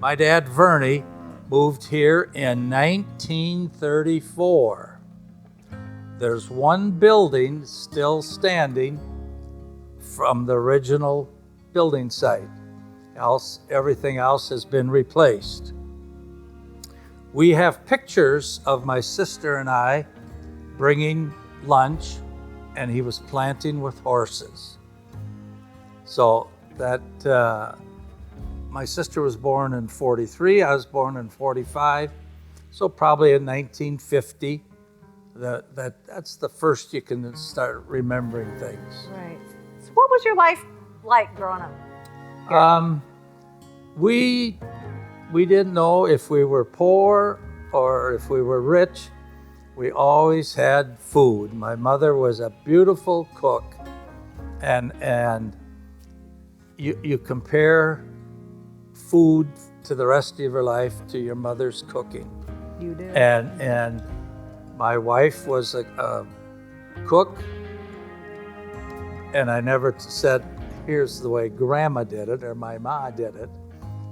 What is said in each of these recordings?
My dad, Verney, moved here in 1934. There's one building still standing from the original building site. Everything else has been replaced. We have pictures of my sister and I bringing lunch, and he was planting with horses. So that, my sister was born in 43, I was born in 45, so probably in 1950. That's the first you can start remembering things. Right. So what was your life like growing up? We didn't know if we were poor or if we were rich. We always had food. My mother was a beautiful cook, and you compare food to the rest of your life to your mother's cooking. You do. And my wife was a cook, and I never said, here's the way Grandma did it or my ma did it,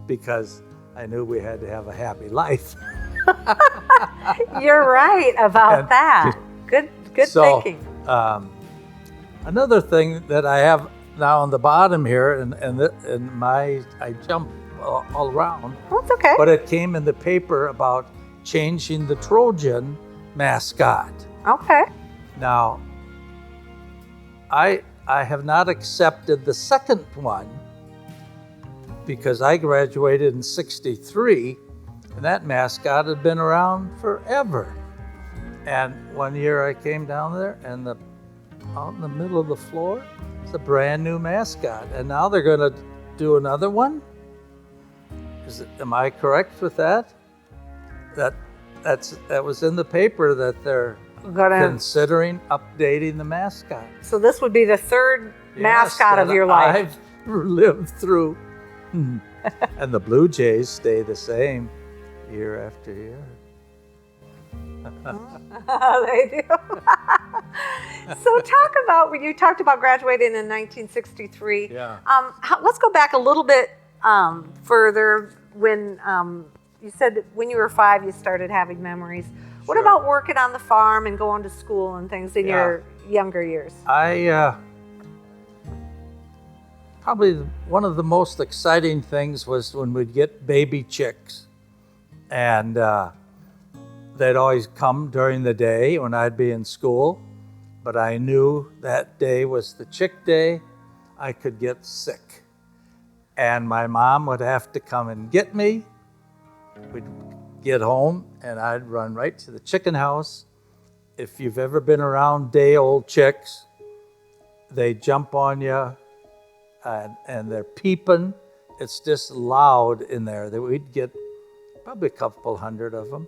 because I knew we had to have a happy life. You're right about that. Good thinking. Another thing that I have now on the bottom here, I jump all around. That's okay. But it came in the paper about changing the Trojan mascot. Okay. Now, I have not accepted the second one because I graduated in '63, and that mascot had been around forever. And one year I came down there, and out in the middle of the floor, it's a brand new mascot. And now they're going to do another one? Am I correct with that? That was in the paper that they're considering updating the mascot. So this would be the third mascot of your life. I've lived through. And the Blue Jays stay the same year after year. They do. So when you talked about graduating in 1963. Yeah. Let's go back a little bit further when you said that when you were 5, you started having memories. What Sure. about working on the farm and going to school and things in your younger years? Probably one of the most exciting things was when we'd get baby chicks, and they'd always come during the day when I'd be in school, but I knew that day was the chick day. I could get sick, and my mom would have to come and get me. We'd get home, and I'd run right to the chicken house. If you've ever been around day-old chicks, they jump on you, and they're peeping. It's just loud in there. We'd get probably a couple hundred of them.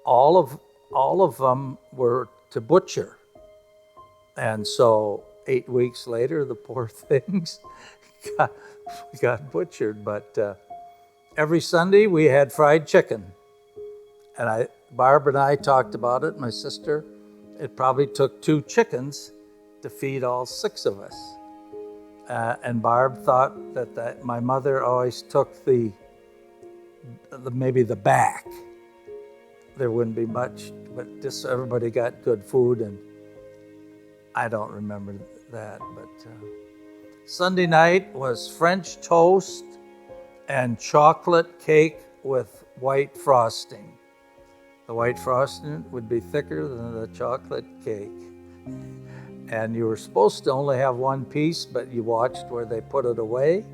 All of them were to butcher. And so 8 weeks later, the poor things got butchered. But every Sunday we had fried chicken. And Barb and I talked about it, my sister. It probably took 2 chickens to feed all 6 of us. And Barb thought that my mother always took maybe the back. There wouldn't be much, but just everybody got good food, and I don't remember that. But Sunday night was French toast and chocolate cake with white frosting. The white frosting would be thicker than the chocolate cake. And you were supposed to only have 1 piece, but you watched where they put it away.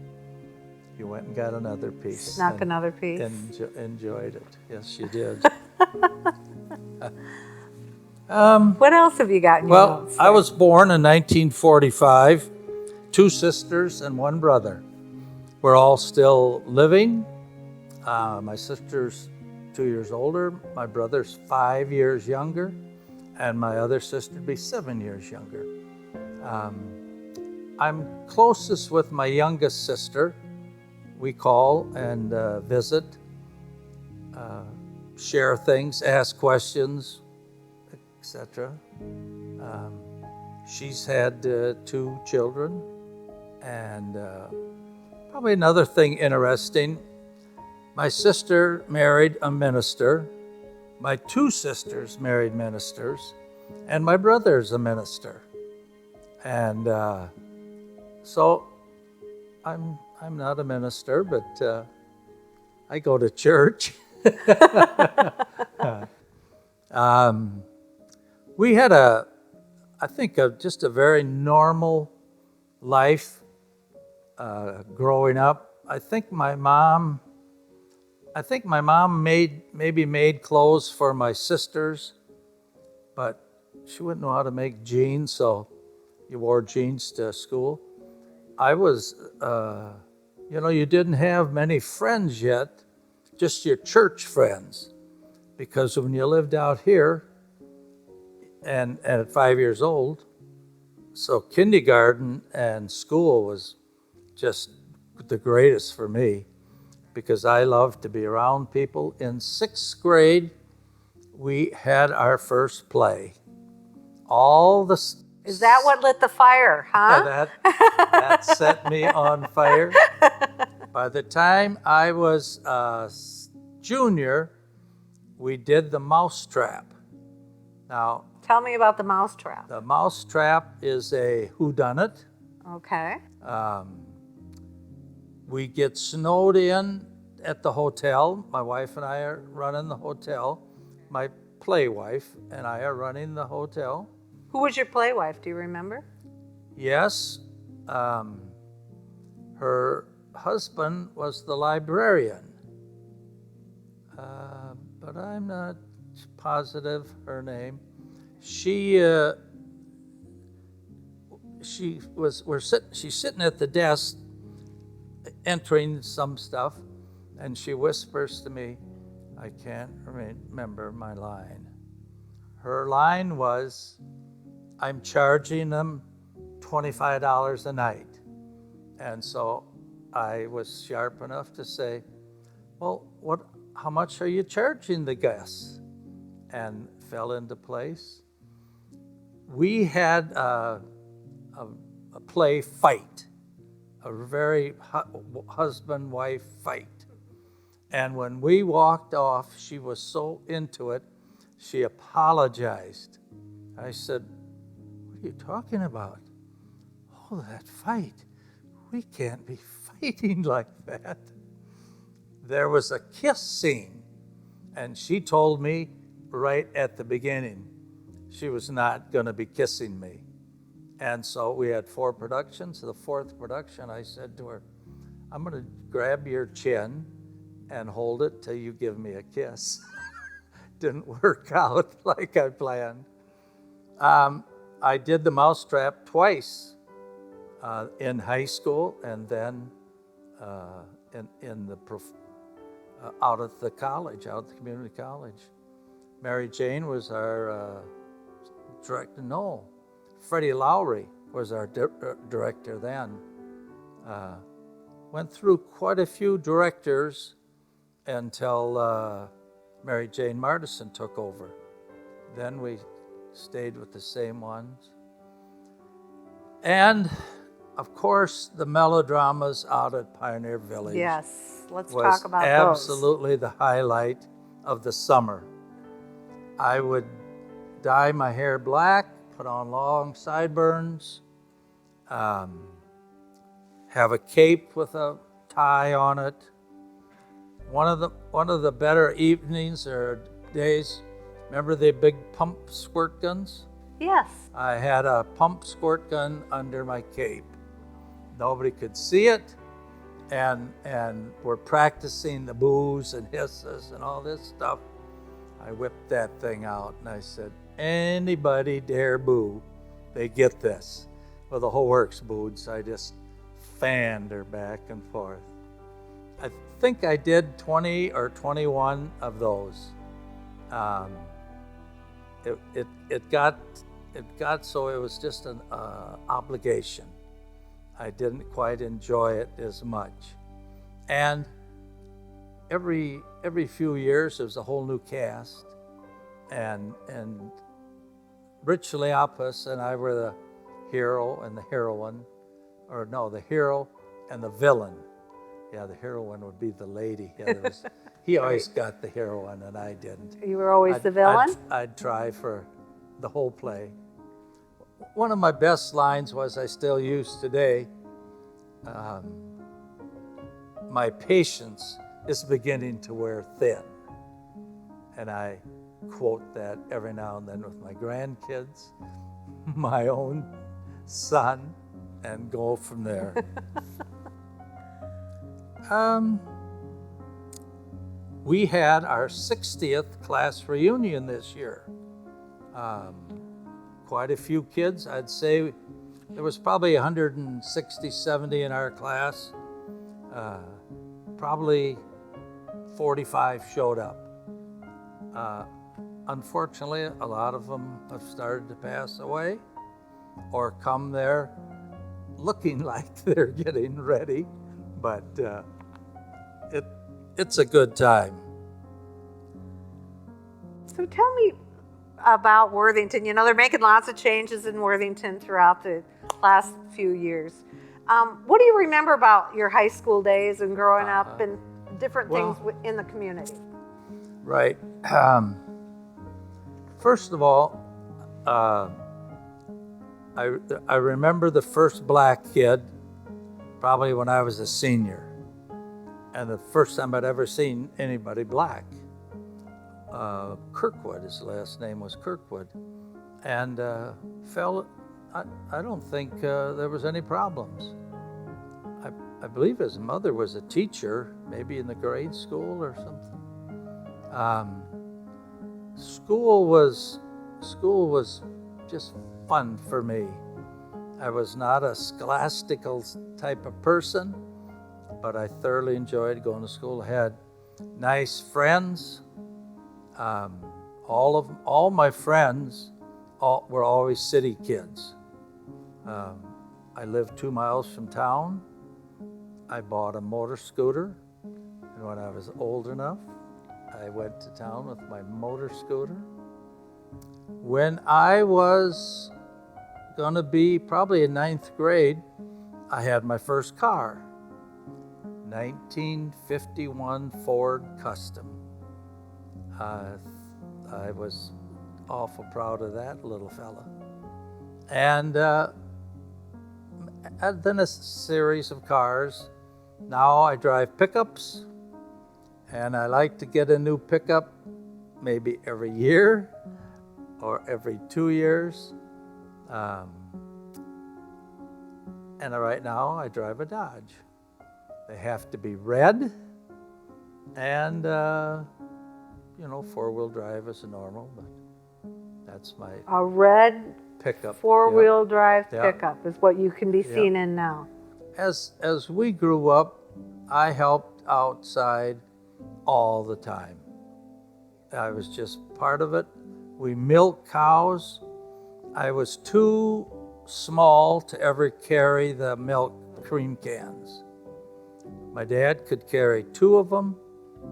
You went and got another piece. Snuck another piece. Enjoyed it. Yes, you did. What else have you got in your notes? I was born in 1945. 2 sisters and 1 brother. We're all still living. My sister's 2 years older. My brother's 5 years younger. And my other sister would be 7 years younger. I'm closest with my youngest sister. We call and visit, share things, ask questions, etc. She's had 2 children. And probably another thing interesting, My sister married a minister. My two sisters married ministers, and my brother's a minister. And so I'm not a minister, but I go to church. We had I think, just a very normal life growing up. I think my mom maybe made clothes for my sisters, but she wouldn't know how to make jeans, so you wore jeans to school. I was, you didn't have many friends yet, just your church friends, because when you lived out here and at 5 years old, so kindergarten and school was just the greatest for me, because I loved to be around people. In 6th grade, we had our first play. Is that what lit the fire, huh? That set me on fire. By the time I was a junior, we did the mousetrap. Now, tell me about the mousetrap. The mousetrap is a whodunit. Okay. We get snowed in at the hotel. My wife and I are running the hotel. My play wife and I are running the hotel. Who was your play wife? Do you remember? Yes. Her husband was the librarian. But I'm not positive her name. She's sitting at the desk entering some stuff, and she whispers to me, I can't remember my line. Her line was, I'm charging them $25 a night. And so I was sharp enough to say, well, how much are you charging the guests? And fell into place. We had a play fight, a very husband-wife fight. And when we walked off, she was so into it, she apologized. I said, what are you talking about? Oh, that fight. We can't be fighting like that. There was a kiss scene, and she told me right at the beginning she was not going to be kissing me. And so we had 4 productions. The 4th production, I said to her, I'm going to grab your chin and hold it till you give me a kiss. Didn't work out like I planned. I did the mousetrap twice in high school, and then out at the college, out at the community college. Mary Jane was our director. No, Freddie Lowry was our director then. Went through quite a few directors until Mary Jane Martison took over. Then we stayed with the same ones. And of course, the melodramas out at Pioneer Village. Yes, let's talk about those. Absolutely the highlight of the summer. I would dye my hair black, put on long sideburns, have a cape with a tie on it. One of the better evenings or days, remember the big pump squirt guns? Yes. I had a pump squirt gun under my cape. Nobody could see it, and we're practicing the boos and hisses and all this stuff. I whipped that thing out and I said, anybody dare boo, they get this. Well, the whole works booed, so I just fanned her back and forth. I think I did 20 or 21 of those. It got so it was just an obligation. I didn't quite enjoy it as much. And every few years there was a whole new cast, and Rich Leopas and I were the hero and the heroine, or no, the hero and the villain. Yeah, the heroine would be the lady. Yeah, he always got the heroine and I didn't. You were always the villain? I'd try for the whole play. One of my best lines was I still use today. My patience is beginning to wear thin. And I quote that every now and then with my grandkids, my own son, and go from there. We had our 60th class reunion this year. Quite a few kids. I'd say there was probably 160, 70 in our class. Probably 45 showed up. Unfortunately, a lot of them have started to pass away or come there looking like they're getting ready, but it's a good time. So tell me about Worthington. You know, they're making lots of changes in Worthington throughout the last few years. What do you remember about your high school days and growing up and different things in the community? Right. First of all, I remember the first black kid probably when I was a senior, and the first time I'd ever seen anybody black. Kirkwood, his last name was Kirkwood, and I don't think there was any problems. I believe his mother was a teacher, maybe in the grade school or something. School was just fun for me. I was not a scholastical type of person, but I thoroughly enjoyed going to school. I had nice friends. All my friends were always city kids. I lived 2 miles from town. I bought a motor scooter, and when I was old enough, I went to town with my motor scooter. When I was gonna be probably in 9th grade, I had my first car, 1951 Ford Custom. I was awful proud of that little fella. And then a series of cars. Now I drive pickups, and I like to get a new pickup maybe every year or every 2 years. And right now I drive a Dodge. They have to be red, and 4-wheel drive is normal, but that's my a red pickup. 4-wheel drive pickup is what you can be seen in now. As we grew up, I helped outside all the time. I was just part of it. We milked cows. I was too small to ever carry the milk cream cans. My dad could carry 2 of them.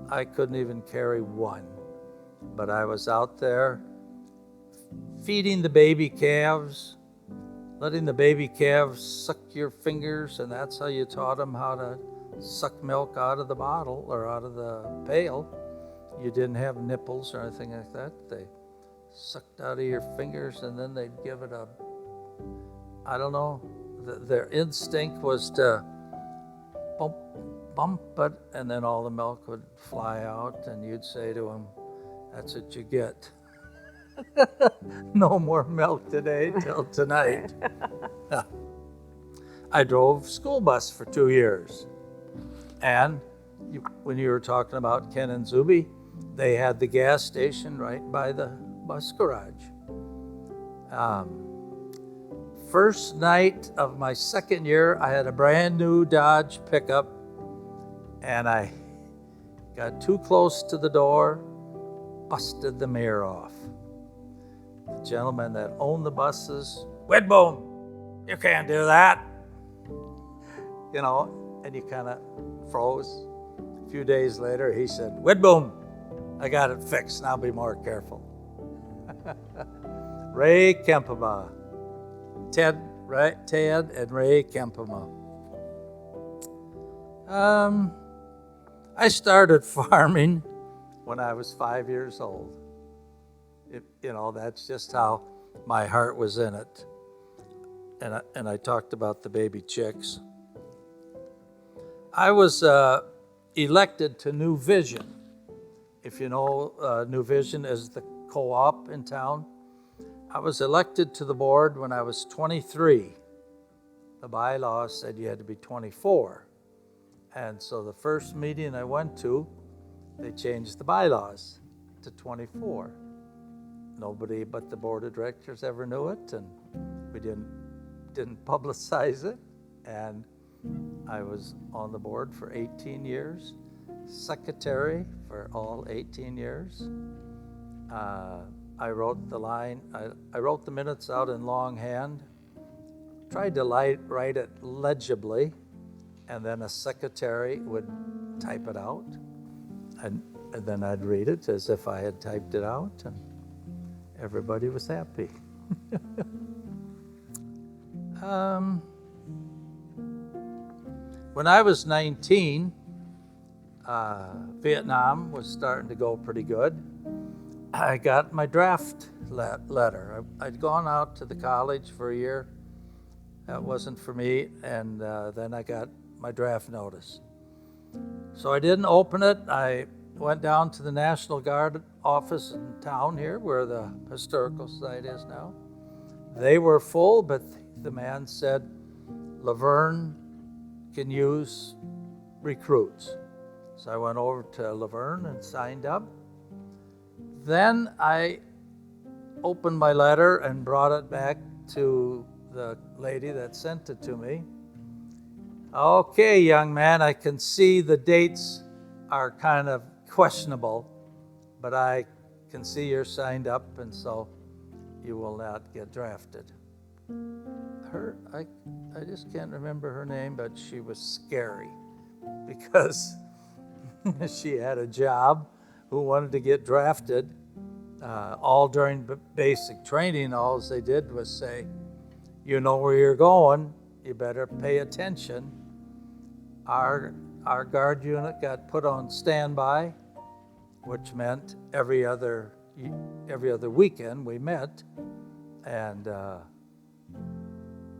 I couldn't even carry 1. But I was out there feeding the baby calves, letting the baby calves suck your fingers, and that's how you taught them how to suck milk out of the bottle or out of the pail. You didn't have nipples or anything like that. They sucked out of your fingers, and then they'd give it I don't know, their instinct was to bump it, and then all the milk would fly out, and you'd say to them, "That's what you get." No more milk today till tonight. I drove school bus for 2 years. And when you were talking about Ken and Zuby, they had the gas station right by the bus garage. First night of my second year, I had a brand new Dodge pickup, and I got too close to the door, busted the mirror off. The gentleman that owned the buses, "Widboom, you can't do that." And you kind of froze. A few days later, he said, "Widboom, I got it fixed. Now be more careful." Ray Kempema. Ted and Ray Kempema. Um, I started farming when I was 5 years old. That's just how my heart was in it. And I talked about the baby chicks. I was elected to New Vision. If you know, New Vision is the co-op in town. I was elected to the board when I was 23. The bylaws said you had to be 24. And so the first meeting I went to, they changed the bylaws to 24. Nobody but the board of directors ever knew it, and we didn't publicize it. And I was on the board for 18 years, secretary for all 18 years. I wrote the minutes out in longhand, tried to write it legibly, and then a secretary would type it out, and then I'd read it as if I had typed it out, and everybody was happy. When I was 19, Vietnam was starting to go pretty good. I got my draft letter. I'd gone out to the college for a year. That wasn't for me, and then I got my draft notice. So I didn't open it. I went down to the National Guard office in town here, where the Historical Society is now. They were full, but the man said, Laverne can use recruits. So I went over to Laverne and signed up. Then I opened my letter and brought it back to the lady that sent it to me. Okay, young man, I can see the dates are kind of questionable, but I can see you're signed up, and so you will not get drafted. I just can't remember her name, but she was scary because she had a job who wanted to get drafted. All during basic training, all they did was say, you know where you're going, you better pay attention. Our guard unit got put on standby, which meant every other weekend we met, and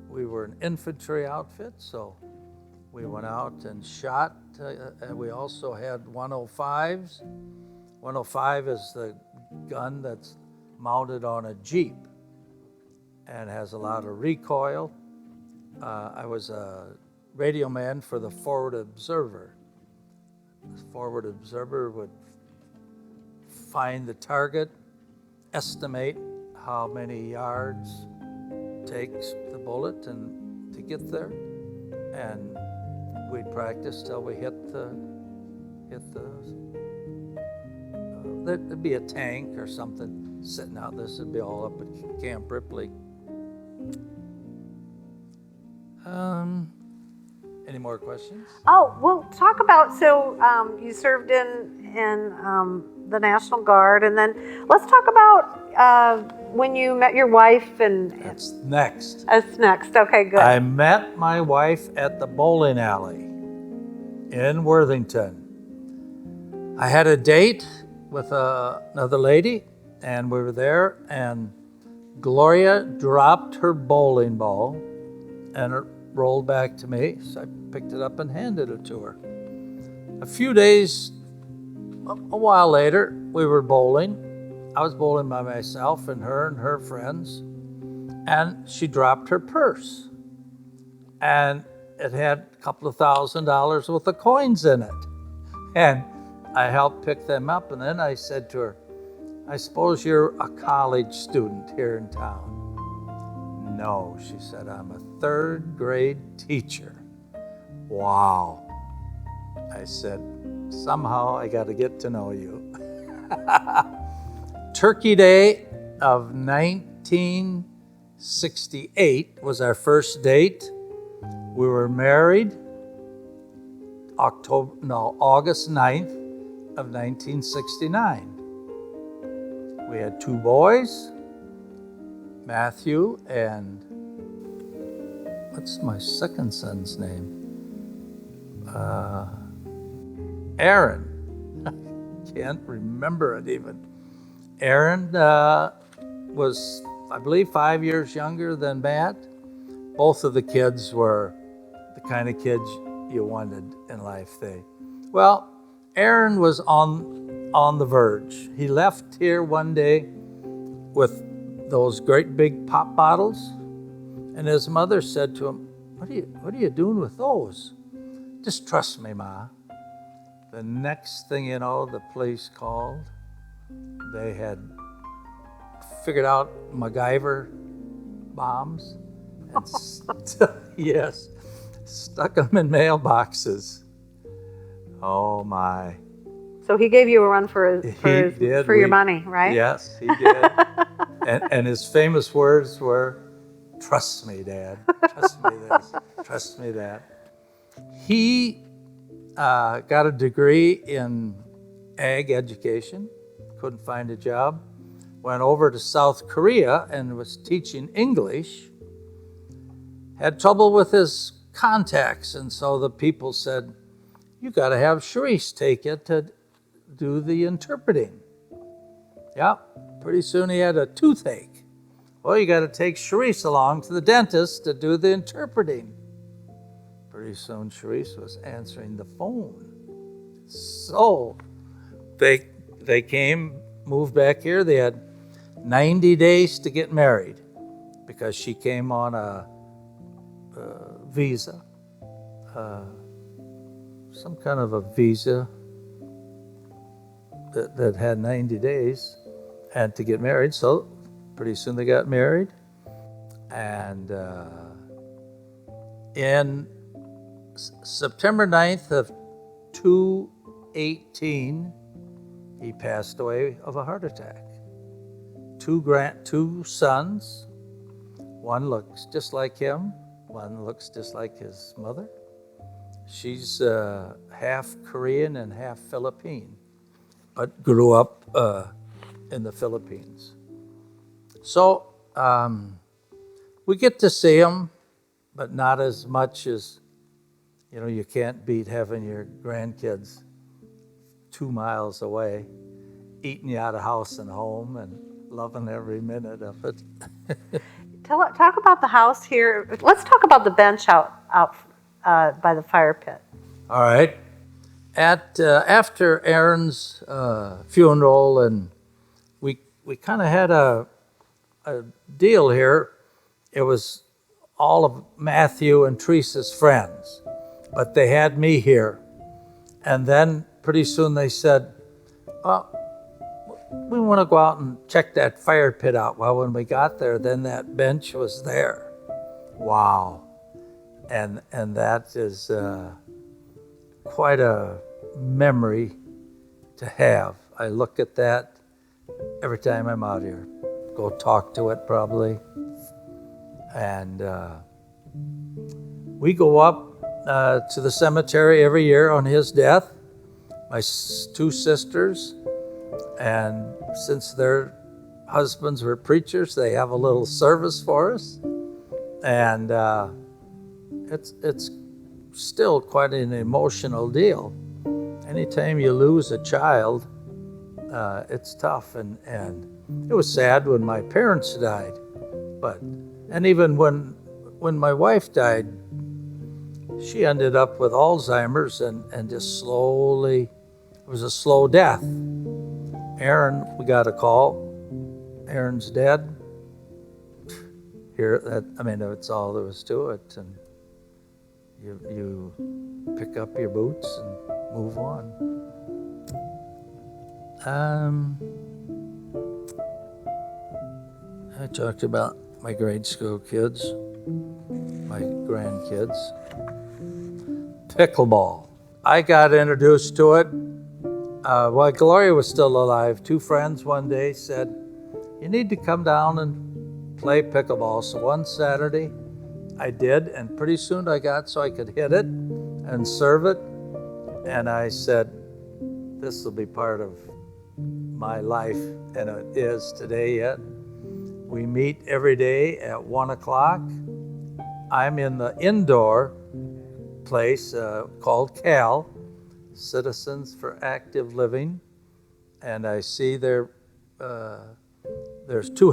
we were an infantry outfit, so we went out and shot. And we also had 105s. 105 is the gun that's mounted on a Jeep and has a lot of recoil. I was a radio man for the Forward Observer. The Forward Observer would find the target, estimate how many yards takes the bullet and to get there, and we'd practice till we hit the there'd be a tank or something sitting out. This would be all up at Camp Ripley. Any more questions? Oh, well, talk about, so you served in the National Guard, and then let's talk about when you met your wife. And That's next. That's next. Okay, good. I met my wife at the bowling alley in Worthington. I had a date with another lady, and we were there, and Gloria dropped her bowling ball, and it rolled back to me, so I picked it up and handed it to her. A while later, we were bowling. I was bowling by myself and her friends, and she dropped her purse. And it had a couple of $1,000s worth of coins in it. And I helped pick them up, and then I said to her, I suppose you're a college student here in town. No, she said, I'm a third grade teacher. Wow. I said, somehow I got to get to know you. Turkey Day of 1968 was our first date. We were married August 9th of 1969. We had 2 boys, Matthew and what's my second son's name? Aaron. Can't remember it even. Aaron was, I believe, 5 years younger than Matt. Both of the kids were the kind of kids you wanted in life. Well, Aaron was on the verge. He left here one day with those great big pop bottles, and his mother said to him, what are you doing with those? Just trust me, Ma. The next thing you know, the police called. They had figured out MacGyver bombs and yes, stuck them in mailboxes. Oh my. So he gave you a run for your money, right? Yes, he did. and his famous words were, trust me, Dad. Trust me this. Trust me that. He got a degree in ag education, couldn't find a job, went over to South Korea and was teaching English, had trouble with his contacts, and so the people said, you got to have Sharice take it to do the interpreting. Yeah, pretty soon he had a toothache. Well, you got to take Sharice along to the dentist to do the interpreting. Pretty soon Sharice was answering the phone. So they came, moved back here. They had 90 days to get married because she came on a visa, some kind of a visa that had 90 days and to get married. So pretty soon they got married. And in September 9th of 2018, he passed away of a heart attack. Two sons. One looks just like him. One looks just like his mother. She's half Korean and half Philippine, but grew up in the Philippines. So we get to see him, but not as much as, you can't beat having your grandkids 2 miles away, eating you out of house and home and loving every minute of it. Talk about the house here. Let's talk about the bench out by the fire pit. All right. After Aaron's funeral, and we kind of had a deal here. It was all of Matthew and Teresa's friends, but they had me here. And then pretty soon they said, we want to go out and check that fire pit out. Well, when we got there, then that bench was there. Wow. And that is quite a memory to have. I look at that every time I'm out here. Go talk to it probably. And we go up to the cemetery every year on his death. My 2 sisters, and since their husbands were preachers, they have a little service for us. And it's still quite an emotional deal. Anytime you lose a child, it's tough. And it was sad when my parents died. And even when my wife died, she ended up with Alzheimer's and just slowly, it was a slow death. Aaron, we got a call. Aaron's dead. That's all there was to it. And you pick up your boots and move on. I talked about my grade school kids, my grandkids. Pickleball. I got introduced to it while Gloria was still alive. 2 friends one day said, you need to come down and play pickleball. So one Saturday I did, and pretty soon I got so I could hit it and serve it. And I said, this will be part of my life, and it is today yet. We meet every day at 1 o'clock. I'm in the indoor place called CAL, Citizens for Active Living, and I see there's 2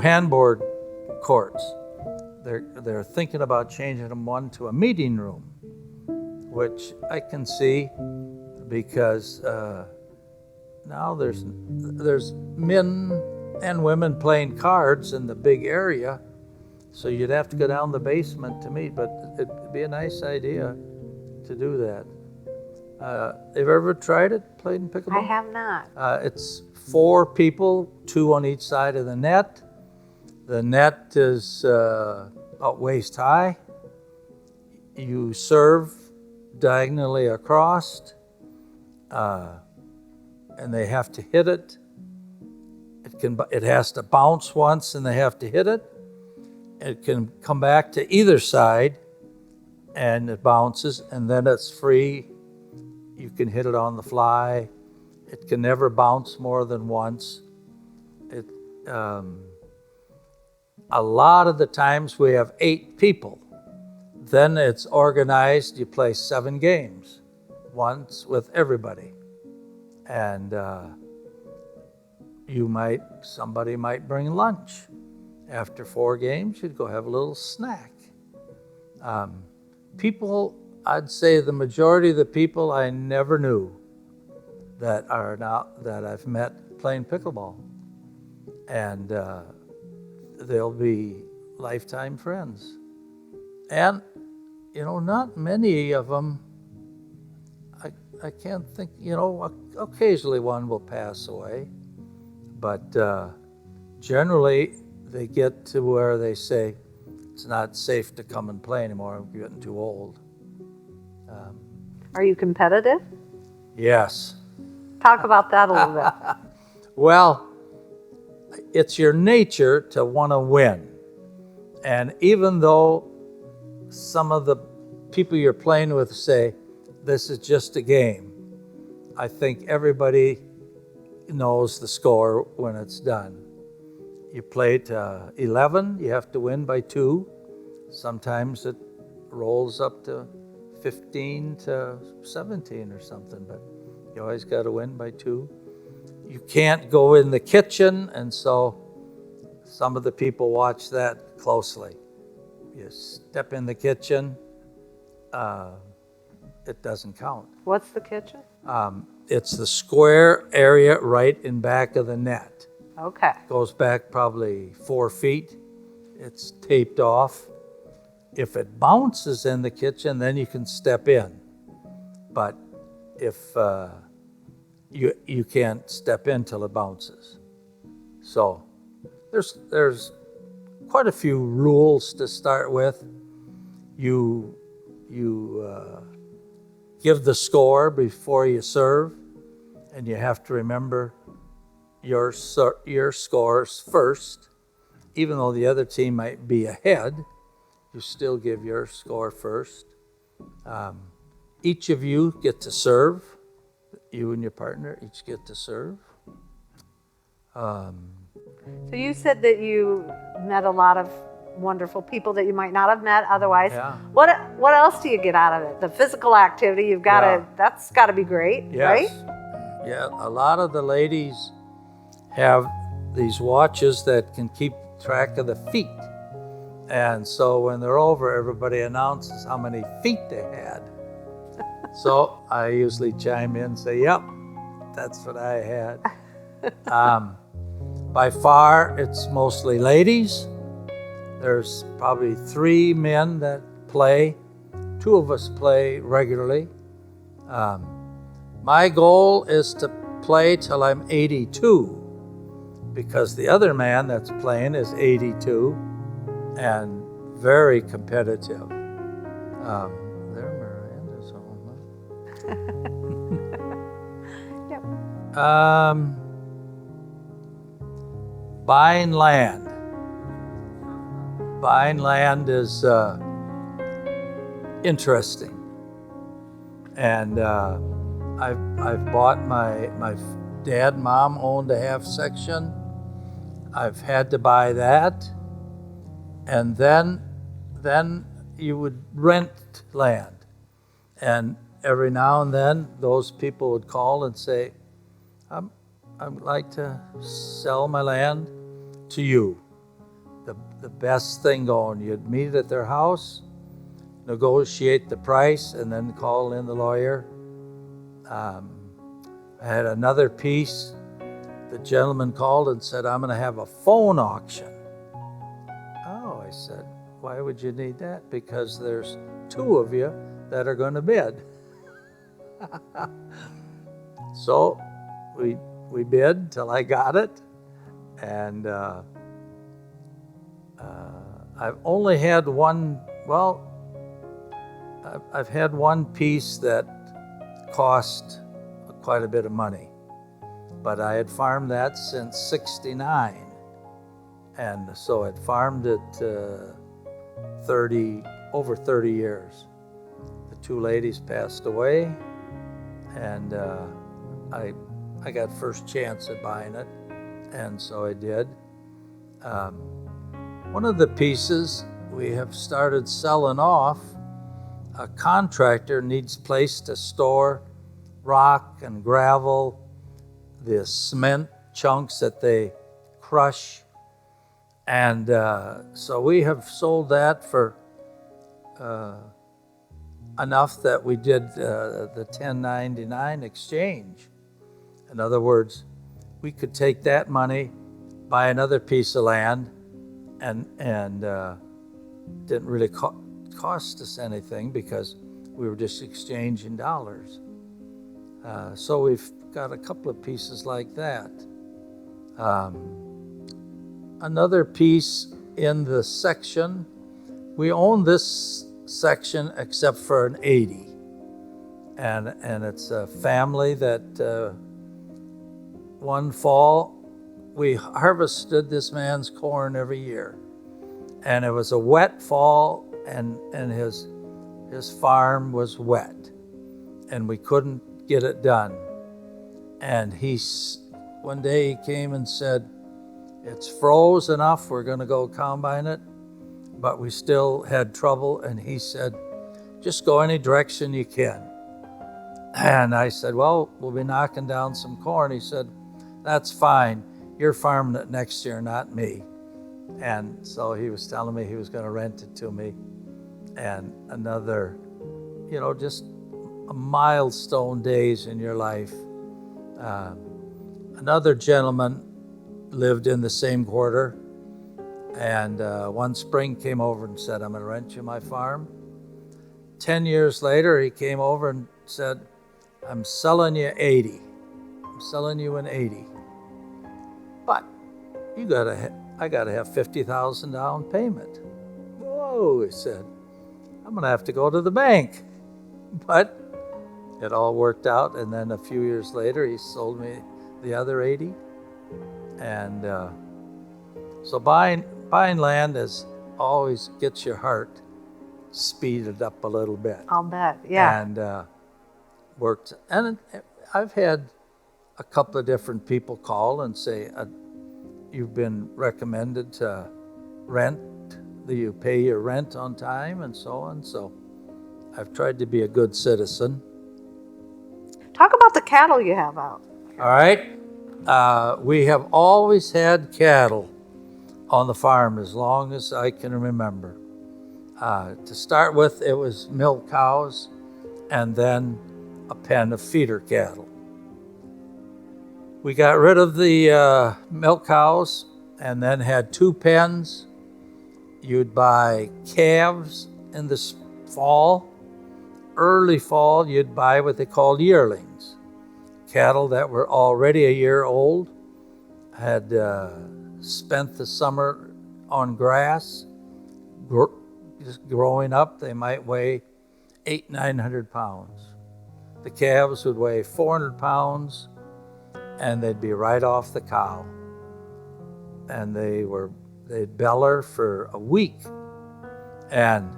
handboard courts. They're thinking about changing them one to a meeting room, which I can see because now there's men and women playing cards in the big area, so you'd have to go down the basement to meet, but it'd be a nice idea to do that. Have you ever tried it, played in pickleball? I have not. It's 4 people, 2 on each side of the net. The net is about waist high. You serve diagonally across, and they have to hit it. It has to bounce once, and they have to hit it. It can come back to either side, and it bounces, and then it's free. You can hit it on the fly. It can never bounce more than once. A lot of the times we have 8 people. Then it's organized. You play 7 games, once with everybody, and somebody might bring lunch. After 4 games, you'd go have a little snack. People, I'd say the majority of the people I never knew that I've met playing pickleball, and they'll be lifetime friends. And not many of them. I can't think. Occasionally one will pass away, but generally they get to where they say it's not safe to come and play anymore. I'm getting too old. Are you competitive? Yes. Talk about that a little bit. Well, it's your nature to want to win. And even though some of the people you're playing with say, this is just a game, I think everybody knows the score when it's done. You play to 11, you have to win by 2. Sometimes it rolls up to 15 to 17 or something, but you always got to win by 2. You can't go in the kitchen, and so some of the people watch that closely. You step in the kitchen, it doesn't count. What's the kitchen? It's the square area right in back of the net. Okay. Goes back probably 4 feet. It's taped off. If it bounces in the kitchen, then you can step in. But if you can't step in till it bounces. So there's quite a few rules to start with. You give the score before you serve, and you have to remember your scores first. Even though the other team might be ahead, you still give your score first. Each of you get to serve. You and your partner each get to serve. So you said that you met a lot of wonderful people that you might not have met otherwise. Yeah. What else do you get out of it? The physical activity, that's got to be great, Yes. right? Yeah, a lot of the ladies have these watches that can keep track of the feet. And so when they're over, everybody announces how many feet they had. So I usually chime in and say, yep, that's what I had. By far, it's mostly ladies. There's probably 3 men that play. 2 of us play regularly. My goal is to play till I'm 82, because the other man that's playing is 82 and very competitive. There Miranda's home. Yep. Buying land. Buying land is interesting, and I've bought my dad and mom owned a half section. I've had to buy that, and then you would rent land, And every now and then, those people would call and say, I'd like to sell my land to you. The best thing going, you'd meet at their house, negotiate the price, and then call in the lawyer. I had another piece. The gentleman called and said, I'm going to have a phone auction. Oh, I said, why would you need that? Because there's two of you that are going to bid. So we bid till I got it, and I've only had one. Well, I've had one piece that cost quite a bit of money, but I had farmed that since '69, and so I'd farmed it over 30 years. The two ladies passed away, and I got first chance at buying it, and so I did. One of the pieces we have started selling off, a contractor needs place to store rock and gravel, the cement chunks that they crush, and so we have sold that for enough that we did the 1099 exchange. In other words, we could take that money, buy another piece of land, and didn't really cost us anything because we were just exchanging dollars. So we've got a couple of pieces like that. Another piece in the section, we own this section except for an 80. And it's a family that one fall, we harvested this man's corn every year. And it was a wet fall, and his farm was wet. And we couldn't get it done. And one day he came and said, it's froze enough, we're gonna go combine it. But we still had trouble, and he said, just go any direction you can. And I said, well, we'll be knocking down some corn. He said, that's fine. You're farming it next year, not me. And so he was telling me he was going to rent it to me. And another, just a milestone days in your life. Another gentleman lived in the same quarter, and one spring came over and said, I'm going to rent you my farm. 10 years later, he came over and said, I'm selling you 80. I'm selling you an 80. But I gotta have $50,000 down payment. Whoa, he said, I'm gonna have to go to the bank. But it all worked out, and then a few years later, he sold me the other 80. And so buying land always gets your heart speeded up a little bit. I'll bet, yeah. And worked, and I've had a couple of different people call and say, you've been recommended to rent, that you pay your rent on time and so on. So I've tried to be a good citizen. Talk about the cattle you have out. All right. We have always had cattle on the farm as long as I can remember. To start with, it was milk cows and then a pen of feeder cattle. We got rid of the milk cows and then had two pens. You'd buy calves in the fall. Early fall, you'd buy what they called yearlings. Cattle that were already a year old, had spent the summer on grass. Just growing up, they might weigh 800-900 pounds. The calves would weigh 400 pounds, and they'd be right off the cow. And they'd beller for a week. And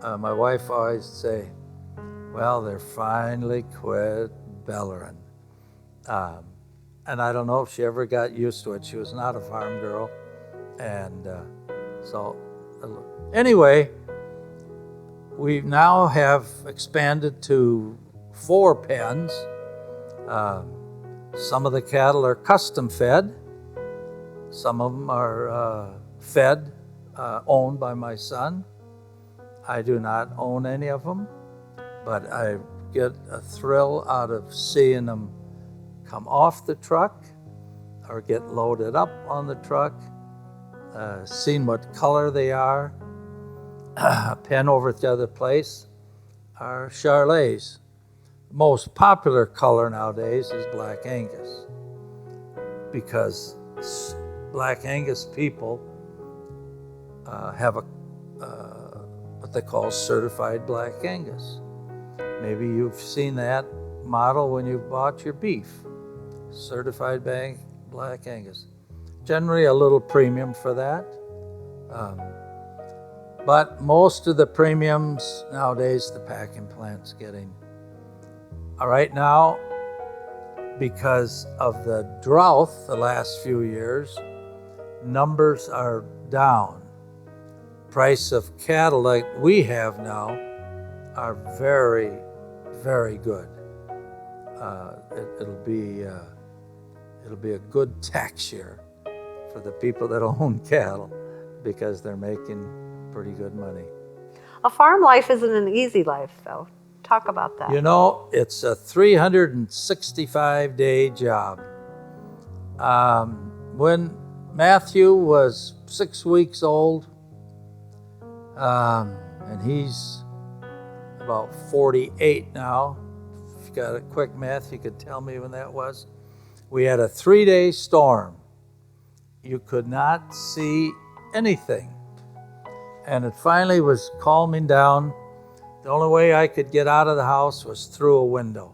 my wife always say, well, they're finally quit bellering. And I don't know if she ever got used to it. She was not a farm girl. And so anyway, we now have expanded to 4 pens. Some of the cattle are custom fed. Some of them are fed, owned by my son. I do not own any of them, but I get a thrill out of seeing them come off the truck or get loaded up on the truck, seeing what color they are. A pen over at the other place are Charolais. The most popular color nowadays is Black Angus, because Black Angus people have what they call certified Black Angus. Maybe you've seen that model when you bought your beef. Certified Black Angus. Generally a little premium for that. But most of the premiums nowadays, the packing plant's getting. Right now, because of the drought the last few years, numbers are down. Price of cattle like we have now are very, very good. It'll be a good tax year for the people that own cattle, because they're making pretty good money. A farm life isn't an easy life, though. Talk about that. You know, it's a 365-day job. When Matthew was 6 weeks old, and he's about 48 now. If you got a quick math, you could tell me when that was. We had a 3-day storm. You could not see anything. And it finally was calming down. The only way I could get out of the house was through a window.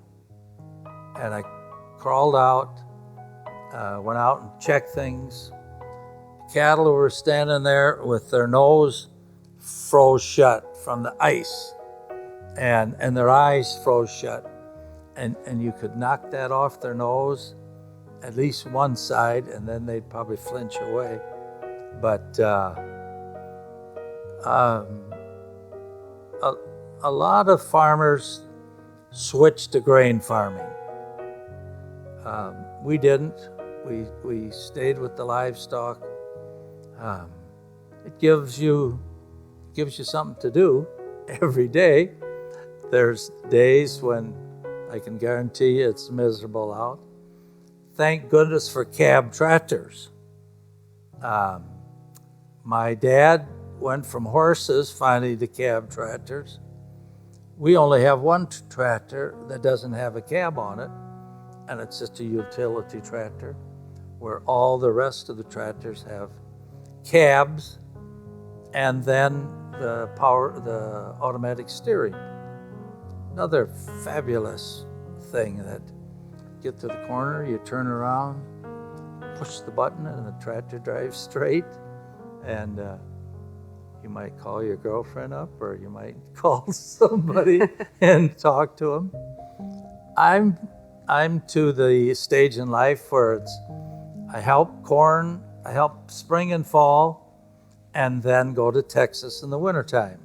And I crawled out, went out and checked things. Cattle were standing there with their nose froze shut from the ice, and their eyes froze shut. And you could knock that off their nose, at least one side, and then they'd probably flinch away. But a lot of farmers switched to grain farming. We didn't. We stayed with the livestock. It gives you something to do every day. There's days when I can guarantee you it's miserable out. Thank goodness for cab tractors. My dad went from horses finally to cab tractors. We only have one tractor that doesn't have a cab on it, and it's just a utility tractor, where all the rest of the tractors have cabs and then the automatic steering. Another fabulous thing that get to the corner, you turn around, push the button, and the tractor drives straight. And you might call your girlfriend up, or you might call somebody and talk to them. I'm to the stage in life where I help corn, I help spring and fall, and then go to Texas in the wintertime.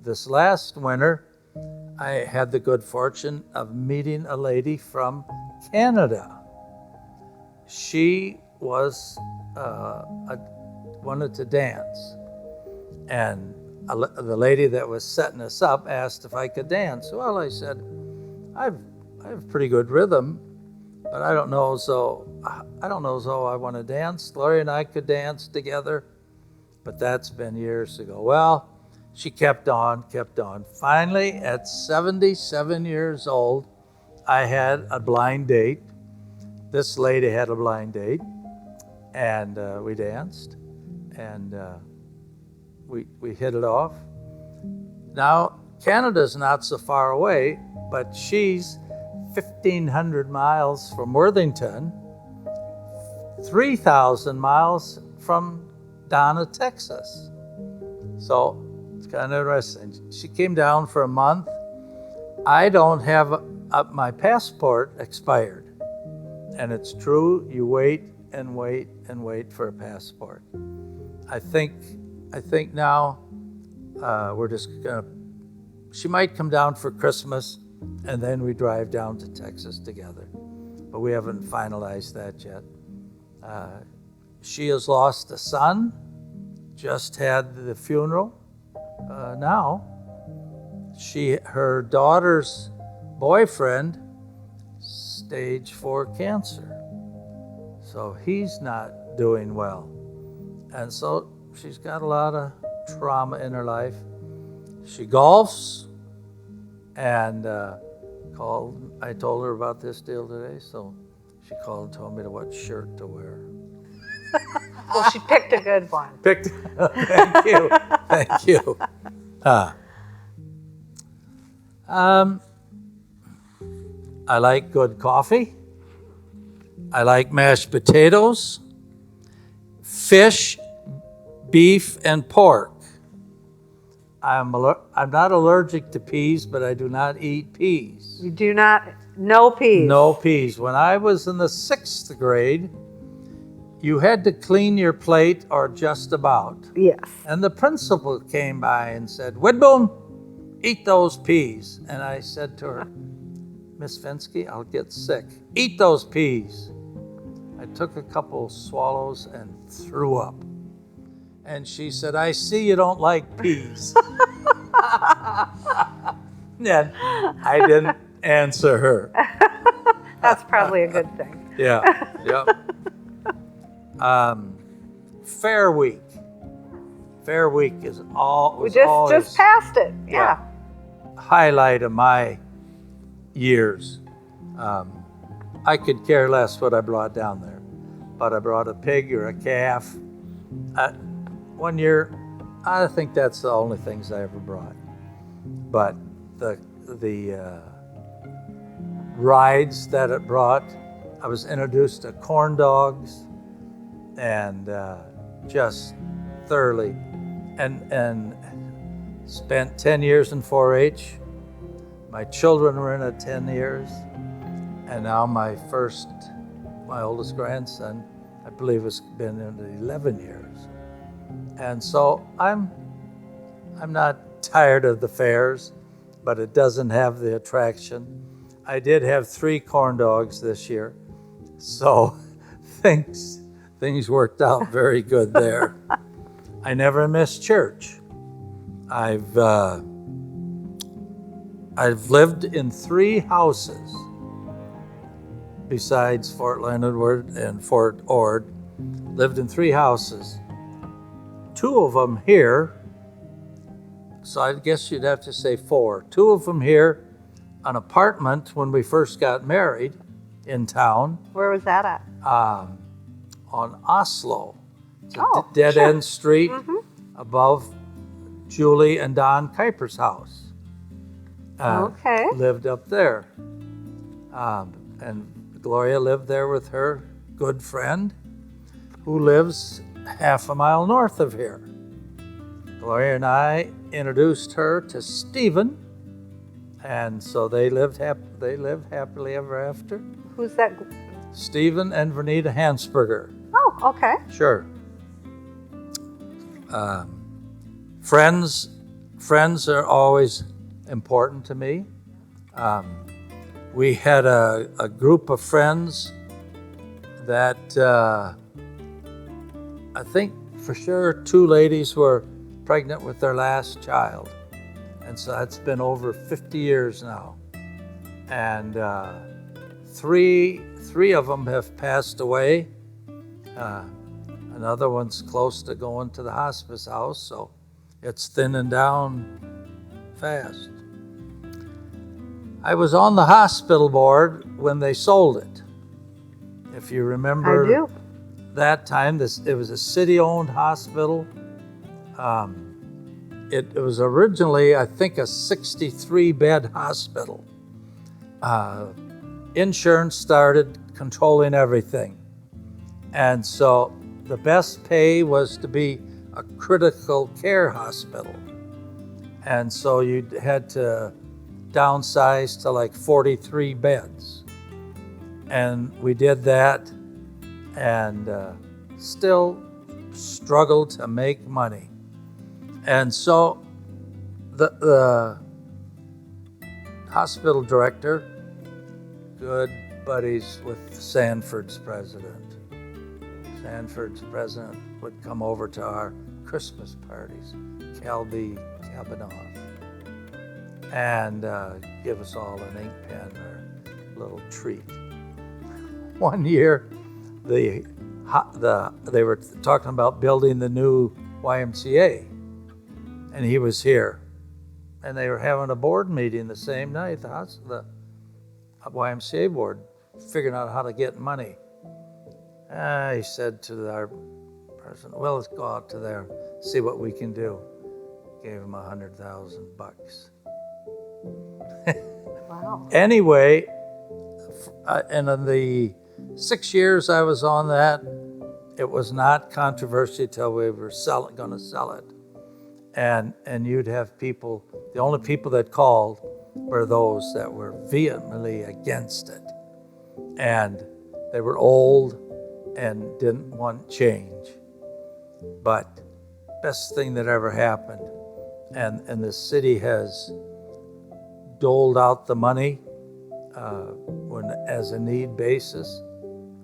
This last winter, I had the good fortune of meeting a lady from Canada. She wanted to dance, and the lady that was setting us up asked if I could dance. Well, I said, I have pretty good rhythm, but I don't know as though I want to dance. Lori and I could dance together, but that's been years ago. Well, she kept on. Finally, at 77 years old, I had a blind date. This lady had a blind date, and we danced, and we hit it off. Now, Canada's not so far away, but she's 1,500 miles from Worthington, 3,000 miles from Donna, Texas. So it's kind of interesting. She came down for a month. I don't have my passport expired. And it's true, you wait and wait and wait for a passport. I think now we're just gonna, she might come down for Christmas, and then we drive down to Texas together. But we haven't finalized that yet. She has lost a son, just had the funeral now. Her daughter's boyfriend, stage 4 cancer. So he's not doing well. And so she's got a lot of trauma in her life. She golfs, and I told her about this deal today, so she called and told me what shirt to wear. Well, she picked a good one. Thank you. Thank you. I like good coffee. I like mashed potatoes, fish, beef, and pork. I'm not allergic to peas, but I do not eat peas. You do not, no peas. No peas. When I was in the 6th grade, you had to clean your plate, or just about. Yes. And the principal came by and said, "Widboom, eat those peas." And I said to her, "Miss Finsky, I'll get sick. Eat those peas." I took a couple swallows and threw up. And she said, "I see you don't like peas." And I didn't answer her. That's probably a good thing. Yeah, yep. Fair Week. Fair Week is We just passed it. Yeah. Highlight of my years. I could care less what I brought down there, but I brought a pig or a calf. One year, I think that's the only things I ever brought. But the rides that it brought, I was introduced to corn dogs, and just thoroughly, and spent 10 years in 4-H. My children were in it 10 years, and now my oldest grandson, I believe, has been in it 11 years. And so I'm not tired of the fairs, but it doesn't have the attraction. I did have 3 corn dogs this year, so things worked out very good there. I never missed church. I've lived in 3 houses besides Fort Leonard and Fort Ord. Lived in 3 houses. 2 of them here, so I guess you'd have to say 4. 2 of them here, an apartment when we first got married in town. Where was that at? On Oslo. It's a Oh, dead-end street above Julie and Don Kuiper's house. Okay. Lived up there. And Gloria lived there with her good friend, who lives half a mile north of here. Gloria and I introduced her to Stephen, and so they lived happily ever after. Who's that? Stephen and Vernita Hansberger. Oh, okay. Sure. Friends are always important to me. We had a group of friends that I think for sure 2 ladies were pregnant with their last child. And so that's been over 50 years now. And three of them have passed away. Another one's close to going to the hospice house, so it's thinning down fast. I was on the hospital board when they sold it. If you remember. I do. That time, it was a city-owned hospital. It was originally, I think, a 63-bed hospital. Insurance started controlling everything. And so the best pay was to be a critical care hospital. And so you had to downsize to like 43 beds. And we did that, and still struggled to make money. And so the hospital director, good buddies with Sanford's president. Sanford's president would come over to our Christmas parties, Calby Cabanoff, and give us all an ink pen or a little treat. One year, they were talking about building the new YMCA, and he was here. And they were having a board meeting the same night, the YMCA board, figuring out how to get money. He said to our president, well, let's go out to there, see what we can do. Gave him $100,000. Wow. Anyway, and in the 6 years I was on that, it was not controversy till we were going to sell it. And you'd have people, the only people that called were those that were vehemently against it. And they were old and didn't want change. But best thing that ever happened. And the city has doled out the money as a need basis.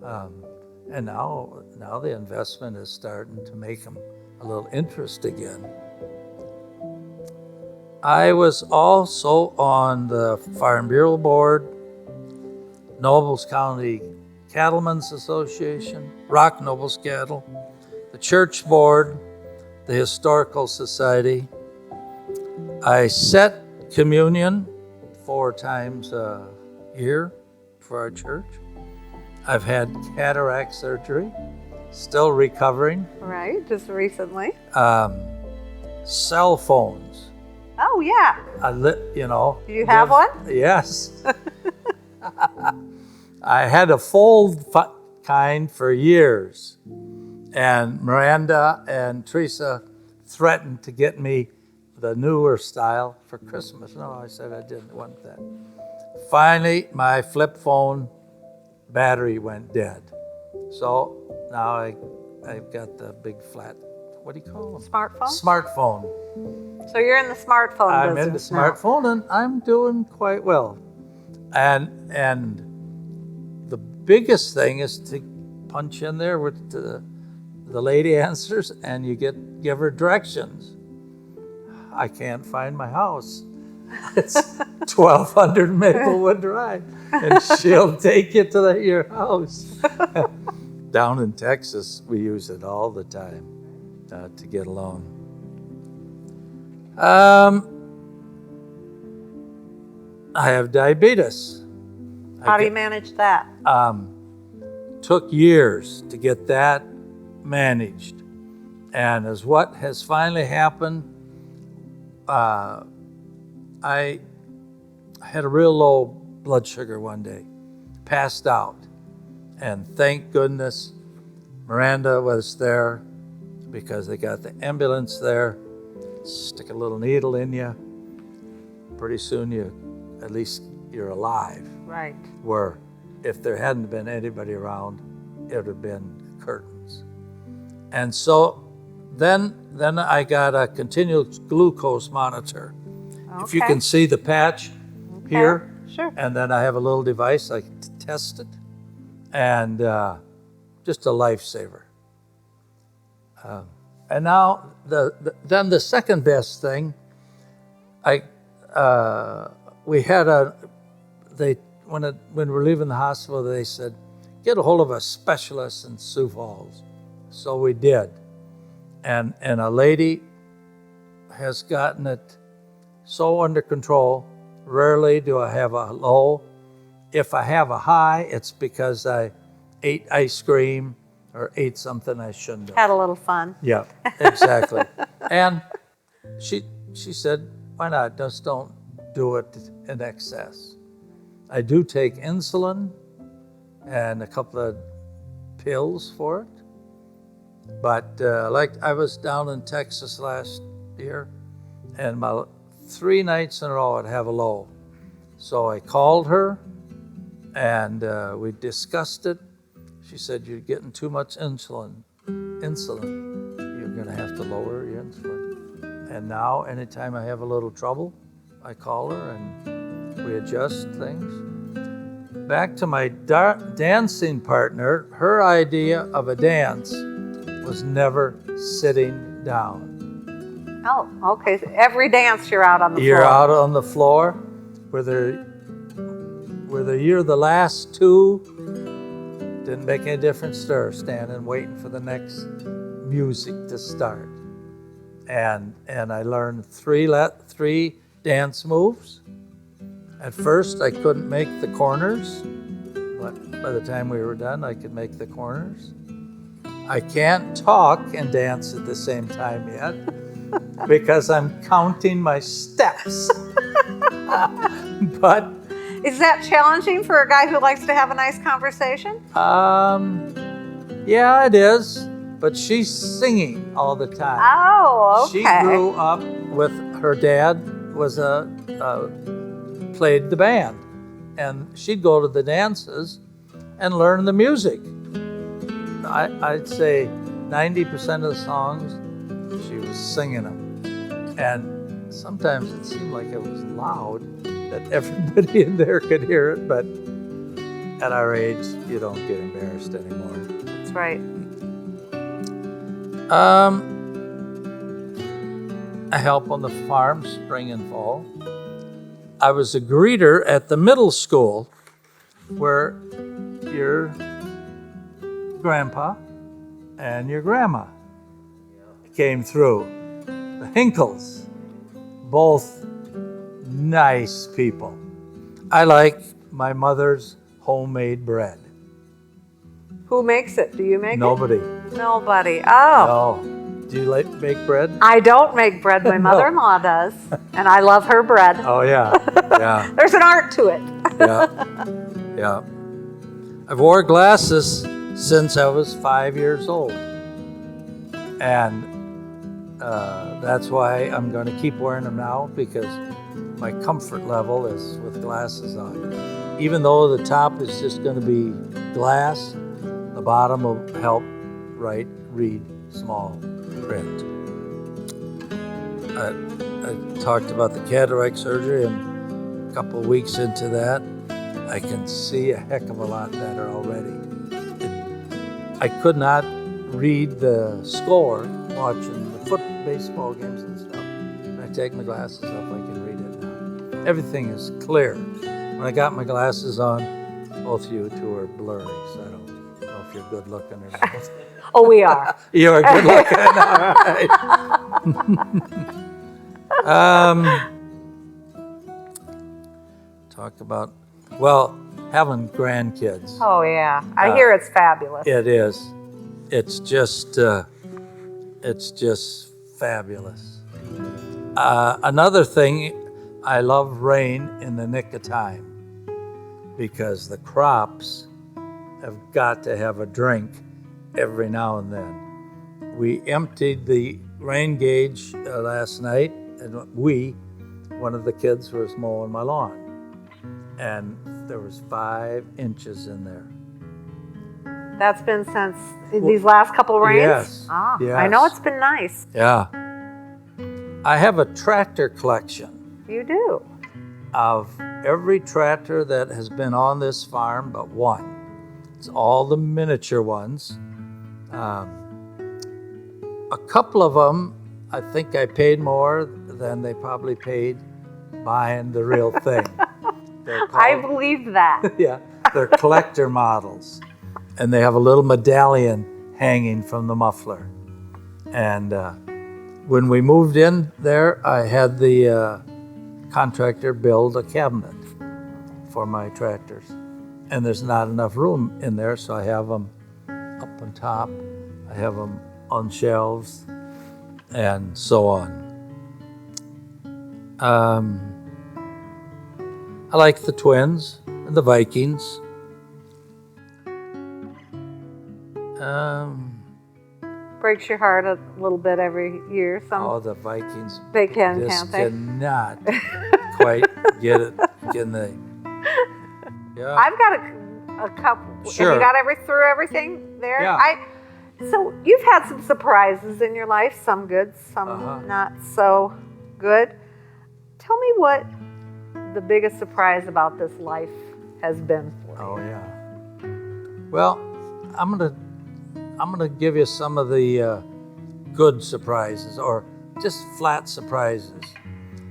And now the investment is starting to make them a little interest again. I was also on the Farm Bureau Board, Nobles County Cattlemen's Association, Rock Nobles Cattle, the Church Board, the Historical Society. I set communion 4 times a year for our church. I've had cataract surgery, still recovering. Right, just recently. Cell phones. Oh, yeah. Do you have one? Yes. I had a fold kind for years. And Miranda and Teresa threatened to get me the newer style for Christmas. No, I said I didn't want that. Finally, my flip phone battery went dead. So now I've got the big flat, what do you call them? Smartphone? Smartphone. So you're in the smartphone I'm business in the smartphone and I'm doing quite well. And the biggest thing is to punch in there with the lady answers and you give her directions. I can't find my house. It's 1200 Maplewood Drive, and she'll take you to your house. Down in Texas, we use it all the time to get along. I have diabetes. How do you manage that? Took years to get that managed. And as what has finally happened, I had a real low blood sugar one day, passed out. And thank goodness Miranda was there because they got the ambulance there, stick a little needle in you. Pretty soon at least you're alive. Right. Where if there hadn't been anybody around, it would have been curtains. And so then I got a continuous glucose monitor. Okay. If you can see the patch here, sure. And then I have a little device I can test it, and just a lifesaver. And now then the second best thing, we had when we were leaving the hospital, they said, get a hold of a specialist in Sioux Falls. So we did. And a lady has gotten it so under control. Rarely do I have a low. If I have a high, it's because I ate ice cream or ate something I shouldn't have. Had a little fun. Yeah, exactly. And she said, why not? Just don't do it in excess. I do take insulin and a couple of pills for it. But like I was down in Texas last year, and my 3 nights in a row I'd have a low. So I called her, and we discussed it. She said, you're getting too much insulin. You're going to have to lower your insulin. And now, anytime I have a little trouble, I call her and we adjust things. Back to my dancing partner, her idea of a dance was never sitting down. Oh, okay. So every dance you're out on the floor. You're out on the floor, whether you're the last two, didn't make any difference to her, standing waiting for the next music to start. And I learned three dance moves. At first, I couldn't make the corners, but by the time we were done, I could make the corners. I can't talk and dance at the same time yet because I'm counting my steps. But is that challenging for a guy who likes to have a nice conversation? yeah, it is. But she's singing all the time. Oh, okay. She grew up with her dad played the band, and she'd go to the dances and learn the music. I'd say 90% of the songs she was singing them, and sometimes it seemed like it was loud that everybody in there could hear it. But at our age, you don't get embarrassed anymore. That's right. I help on the farm spring and fall. I was a greeter at the middle school where your grandpa and your grandma came through. The Hinkles, both nice people. I like my mother's homemade bread. Who makes it? Do you make Nobody. it? Nobody. Oh. No. Do you make bread? I don't make bread. My mother-in-law does, and I love her bread. Oh, yeah. Yeah. There's an art to it. Yeah. Yeah. I've wore glasses since I was 5 years old. And that's why I'm going to keep wearing them now, because my comfort level is with glasses on. Even though the top is just going to be glass, the bottom will help read small print. I talked about the cataract surgery, and a couple of weeks into that, I can see a heck of a lot better already. I could not read the score watching the baseball games and stuff. When I take my glasses off, I can read it now. Everything is clear. When I got my glasses on, both you two are blurry, so I don't know if you're good looking or not. Oh, we are. You are good looking. All right. Talk about, having grandkids. Oh, yeah. I hear it's fabulous. It is. It's just fabulous. Another thing, I love rain in the nick of time, because the crops have got to have a drink every now and then. We emptied the rain gauge last night, and one of the kids was mowing my lawn, and there was 5 inches in there. That's been since these last couple of rains? Yes. Ah, yes. I know it's been nice. Yeah. I have a tractor collection. You do? Of every tractor that has been on this farm but one. It's all the miniature ones. A couple of them, I think I paid more than they probably paid buying the real thing. I believe that. Yeah, they're collector models. And they have a little medallion hanging from the muffler. And when we moved in there, I had the contractor build a cabinet for my tractors. And there's not enough room in there, so I have them up on top. I have them on shelves, and so on. I like the Twins and the Vikings. Breaks your heart a little bit every year. The Vikings. They can, just can't they? Cannot quite get it. Can they? Yeah. I've got a couple. Sure. Have you got through everything there? Yeah. So you've had some surprises in your life, some good, some not so good. Tell me what the biggest surprise about this life has been for you. Oh yeah. Well, I'm gonna give you some of the good surprises, or just flat surprises.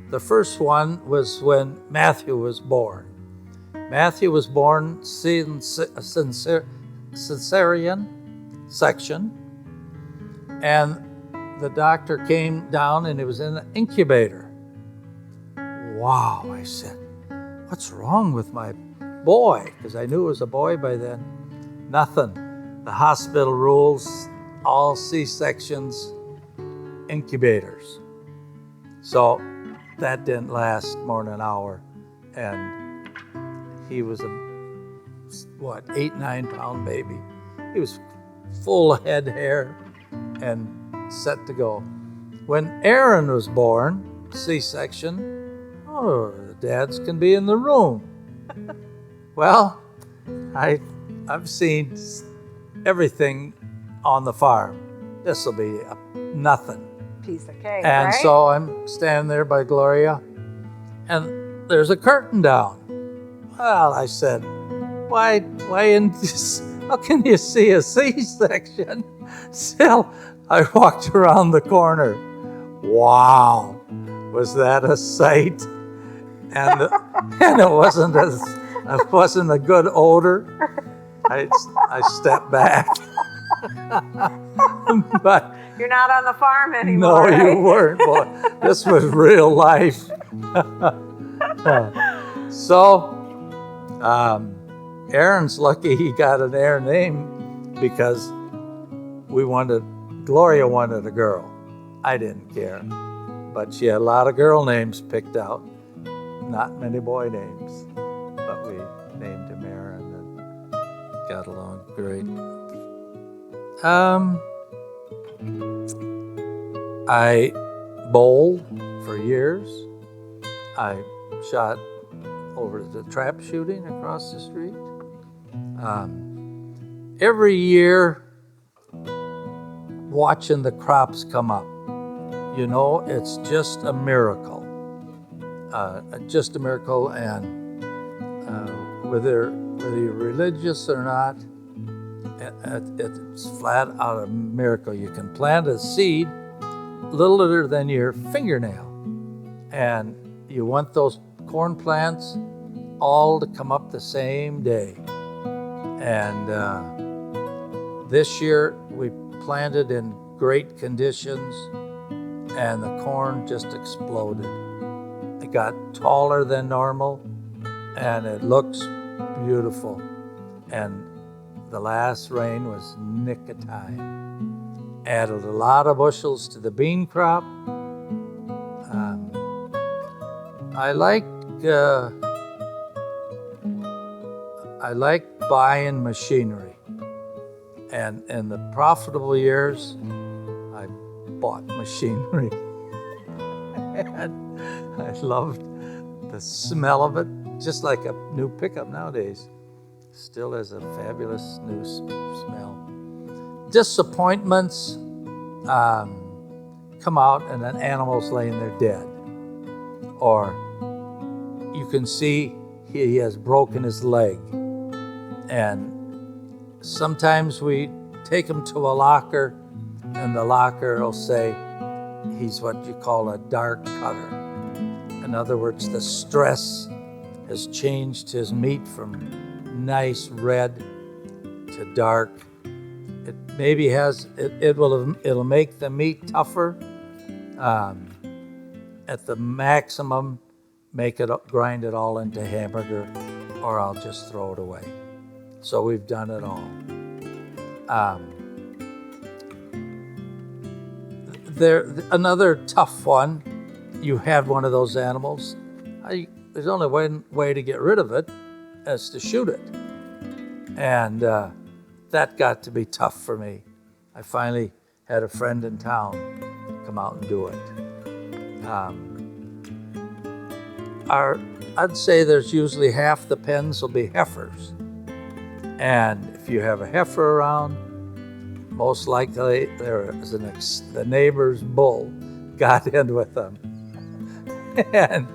The first one was when Matthew was born. Matthew was born cesarean section, and the doctor came down and he was in an incubator. Wow, I said, what's wrong with my boy? Because I knew it was a boy by then. Nothing. The hospital rules, all C-sections, incubators. So that didn't last more than an hour. And he was a, 8-9 pound baby. He was full of head hair and set to go. When Aaron was born, C-section, the dads can be in the room. Well, I've seen everything on the farm. This will be nothing. Piece of cake, And right? so I'm standing there by Gloria, and there's a curtain down. Well, I said, why in this, how can you see a C-section? Still, I walked around the corner. Wow, was that a sight? And it wasn't a good odor. I stepped back. But You're not on the farm no, anymore, right? you weren't, boy. This was real life. So, Aaron's lucky he got an Aaron name because Gloria wanted a girl. I didn't care. But she had a lot of girl names picked out, not many boy names. But we named him Aaron and got along great. I bowled for years. I shot over the trap shooting across the street. Every year, watching the crops come up, it's just a miracle. Just a miracle, and whether you're religious or not, it's flat out a miracle. You can plant a seed littler than your fingernail, and you want those corn plants all to come up the same day. And this year we planted in great conditions, and the corn just exploded. It got taller than normal, and it looks beautiful. And the last rain was nick of time. Added a lot of bushels to the bean crop. I like buying machinery. And in the profitable years, I bought machinery. And I loved the smell of it, just like a new pickup nowadays. Still has a fabulous new smell. Disappointments come out and an animal's laying there dead. Or you can see he has broken his leg. And sometimes we take him to a locker, and the locker will say he's what you call a dark cutter. In other words, the stress has changed his meat from nice red to dark. It maybe it'll make the meat tougher. At the maximum, grind it all into hamburger, or I'll just throw it away. So we've done it all. Another tough one, you have one of those animals, there's only one way to get rid of it, is to shoot it. And that got to be tough for me. I finally had a friend in town come out and do it. I'd say there's usually half the pens will be heifers. And if you have a heifer around, most likely there was the neighbor's bull got in with them and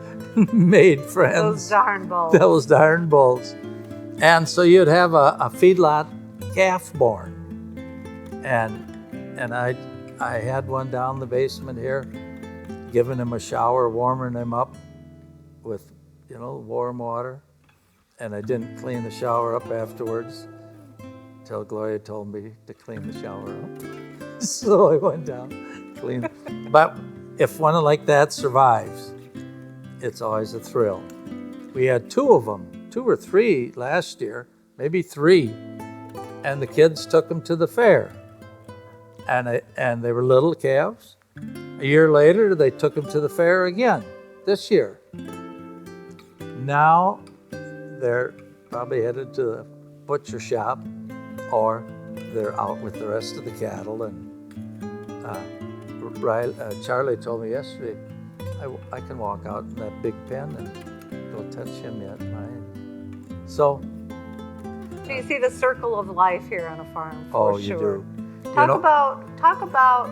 made friends. Those darn bulls. Those darn bulls. And so you'd have a feedlot calf born. And I had one down the basement here, giving him a shower, warming him up with, warm water. And I didn't clean the shower up afterwards until Gloria told me to clean the shower up. So I went down, cleaned. But if one like that survives, it's always a thrill. We had 2 of them, 2 or 3 last year, maybe 3, and the kids took them to the fair. And they were little calves. A year later, they took them to the fair again, this year. Now, they're probably headed to the butcher shop, or they're out with the rest of the cattle. And Charlie told me yesterday, I can walk out in that big pen and go touch him yet. So you see the circle of life here on a farm, for sure. You do. Talk about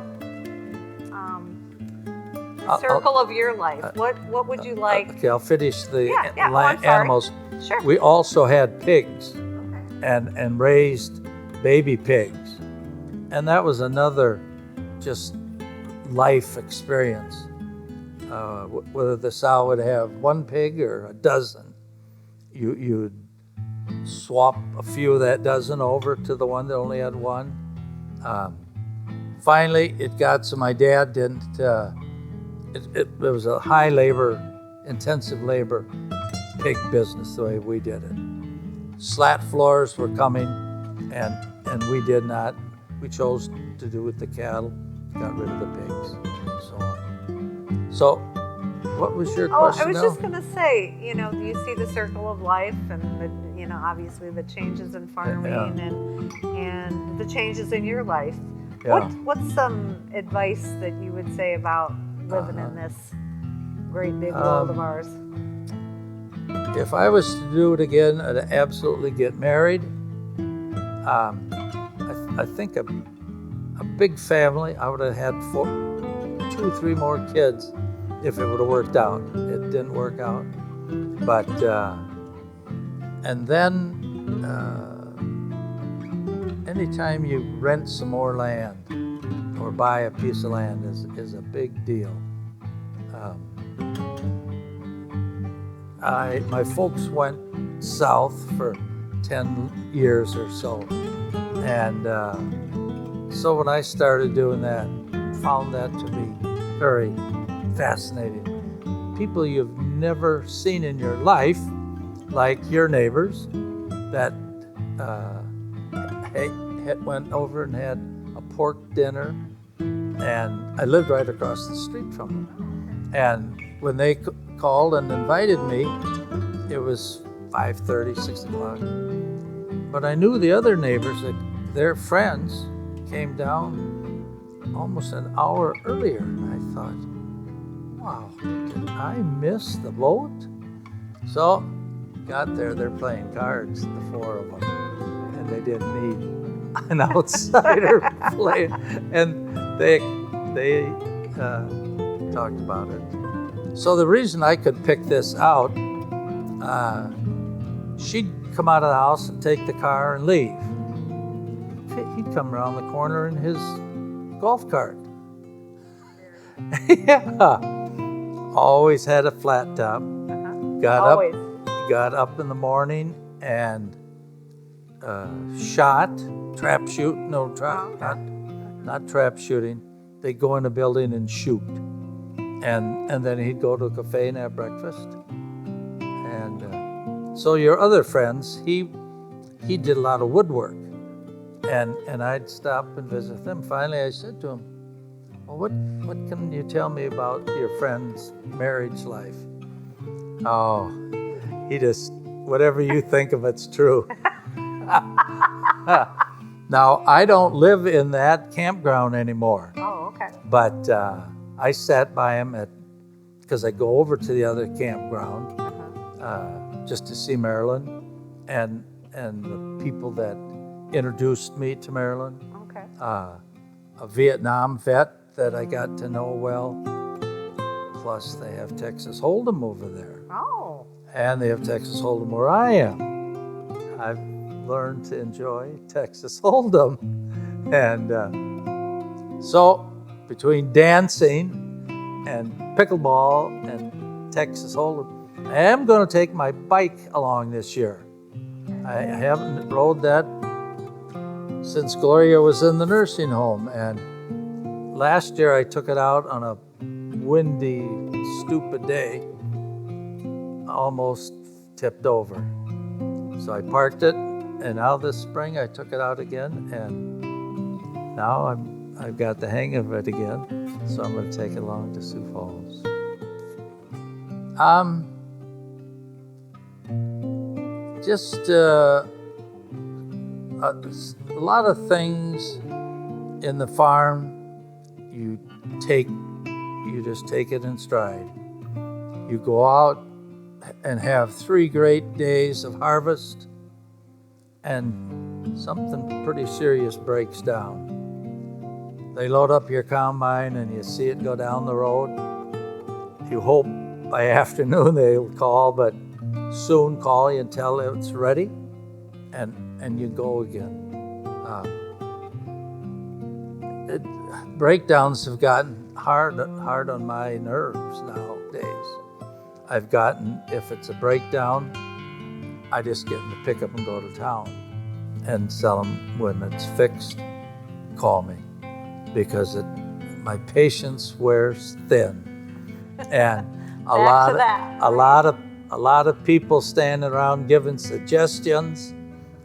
circle of your life. What would you like? Okay, I'll finish the animals. Sure. We also had pigs, and raised baby pigs, and that was another just life experience. Whether the sow would have 1 pig or a dozen, you'd swap a few of that dozen over to the one that only had 1. Finally, it got so my dad didn't. It was a high labor, intensive labor pig business the way we did it. Slat floors were coming, and we did not. We chose to do with the cattle, got rid of the pigs, and so on. So, what was your question? I was just going to say, you see the circle of life, and obviously the changes in farming and the changes in your life. Yeah. What's some advice that you would say about living in this great big world of ours? If I was to do it again, I'd absolutely get married. I think a big family. I would have had 2, 3 more kids if it would have worked out. It didn't work out. But and then anytime you rent some more land or buy a piece of land is a big deal. My folks went south for 10 years or so, and so when I started doing that, found that to be very fascinating. People you've never seen in your life, like your neighbors, that went over and had a pork dinner, and I lived right across the street from them. And when they called and invited me, it was 5:30, 6 o'clock. But I knew the other neighbors, that their friends came down almost an hour earlier. And I thought, wow, did I miss the boat? So got there, they're playing cards, the 4 of them, and they didn't need an outsider playing. And they talked about it. So the reason I could pick this out, she'd come out of the house and take the car and leave. He'd come around the corner in his golf cart. Yeah. Always had a flat top. Got up in the morning and shot, trap shoot, not trap shooting. They'd go in the building and shoot. And then he'd go to a cafe and have breakfast. And so your other friends, he did a lot of woodwork. And I'd stop and visit them. Finally, I said to him, well, what can you tell me about your friend's marriage life? Oh, he just, whatever you think of it's true. Now, I don't live in that campground anymore. Oh, okay. But I sat by him because I go over to the other campground just to see Marilyn and the people that introduced me to Marilyn. Okay. a Vietnam vet that I got to know well. Plus, they have Texas Hold'em over there. Oh. And they have Texas Hold'em where I am. I've learned to enjoy Texas Hold'em. And so, between dancing and pickleball and Texas Hold'em, I am going to take my bike along this year. I haven't rode that since Gloria was in the nursing home. And last year I took it out on a windy, stupid day, almost tipped over. So I parked it, and now this spring I took it out again, and now I've got the hang of it again. So I'm going to take it along to Sioux Falls. Just a lot of things in the farm you just take it in stride. You go out and have 3 great days of harvest, and something pretty serious breaks down. They load up your combine and you see it go down the road. You hope by afternoon they'll call, but soon call you and tell it's ready, and you go again. Breakdowns have gotten hard on my nerves nowadays. I've gotten, if it's a breakdown, I just get in the pickup and go to town and sell them. When it's fixed, call me, because my patience wears thin, and a lot of people standing around giving suggestions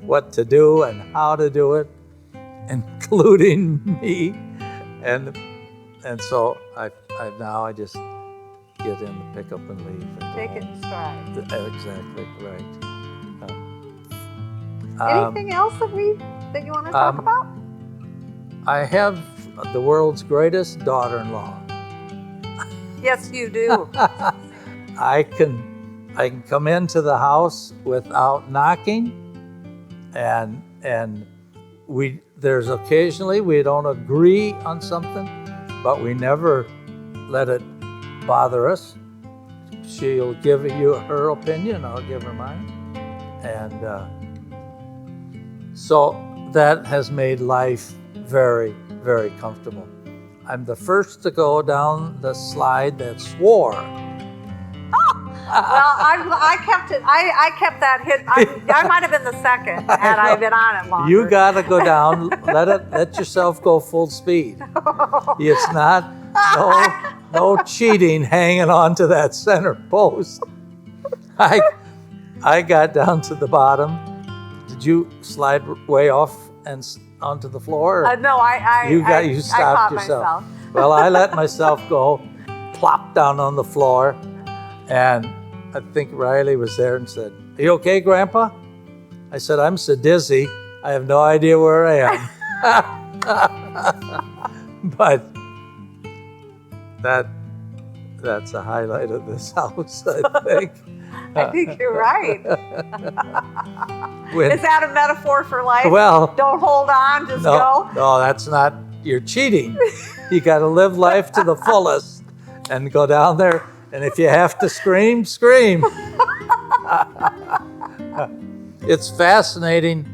what to do and how to do it, including me, and so I just get in the pickup and leave. And take it in stride. Exactly right. Anything else that you want to talk about? I have the world's greatest daughter-in-law. Yes, you do. I can come into the house without knocking, and there's occasionally we don't agree on something, but we never let it bother us. She'll give you her opinion, I'll give her mine, and so that has made life very, very comfortable. I'm the first to go down the slide that swore. Well, I kept it. I kept that hit. I might have been the second had I been on it longer. You gotta go down. Let yourself go full speed. It's not no cheating hanging on to that center post. I got down to the bottom. Did you slide way off and onto the floor? No, you stopped yourself. Well, I let myself go, plop down on the floor, and I think Riley was there and said, "Are you okay, Grandpa?" I said, "I'm so dizzy, I have no idea where I am." But that's a highlight of this house, I think. I think you're right. Is that a metaphor for life? Well, don't hold on, just go? No, that's not. You're cheating. You got to live life to the fullest and go down there. And if you have to scream, scream. It's fascinating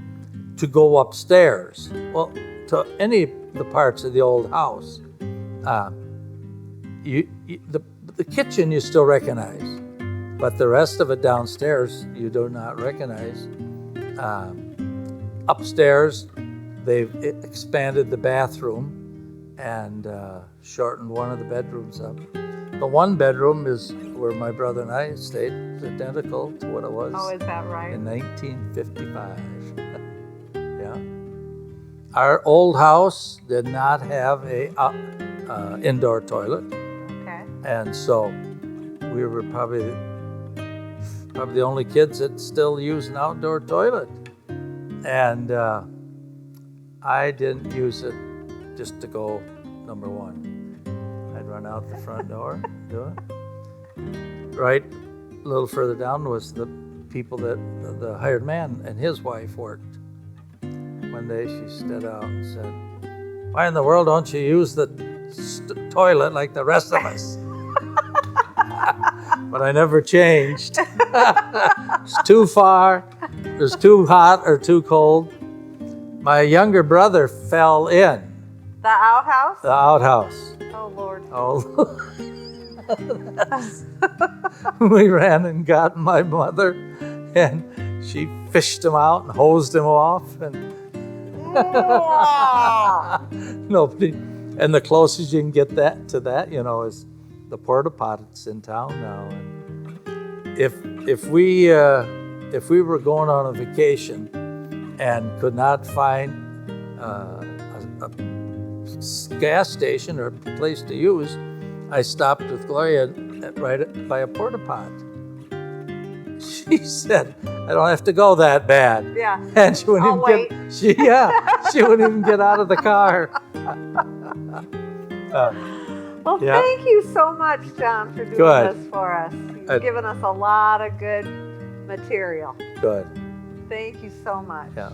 to go upstairs. Well, to any of the parts of the old house, the kitchen you still recognize, but the rest of it downstairs you do not recognize. Upstairs, they've expanded the bathroom and shortened one of the bedrooms up. The one bedroom is where my brother and I stayed. It's identical to what it was. Oh, is that right? In 1955. Yeah. Our old house did not have a indoor toilet. Okay. And so we were probably the only kids that still use an outdoor toilet. And I didn't use it just to go number one. I'd run out the front door, do it. Right a little further down was the people that the hired man and his wife worked. One day she stood out and said, why in the world don't you use the toilet like the rest of us? But I never changed. It's too far. It was too hot or too cold. My younger brother fell in The outhouse? the outhouse. Oh, Lord. Oh, we ran and got my mother, and she fished him out and hosed him off, and nobody. And the closest you can get to that, is the porta potties in town now. And if we were going on a vacation and could not find a gas station or a place to use, I stopped with Gloria right by a porta pot. She said, "I don't have to go that bad." Yeah. And she wouldn't she wouldn't even get out of the car. Well, Yeah. thank you so much, John, for doing Good. this for us. You've given us a lot of good material. Good. Thank you so much. Yeah.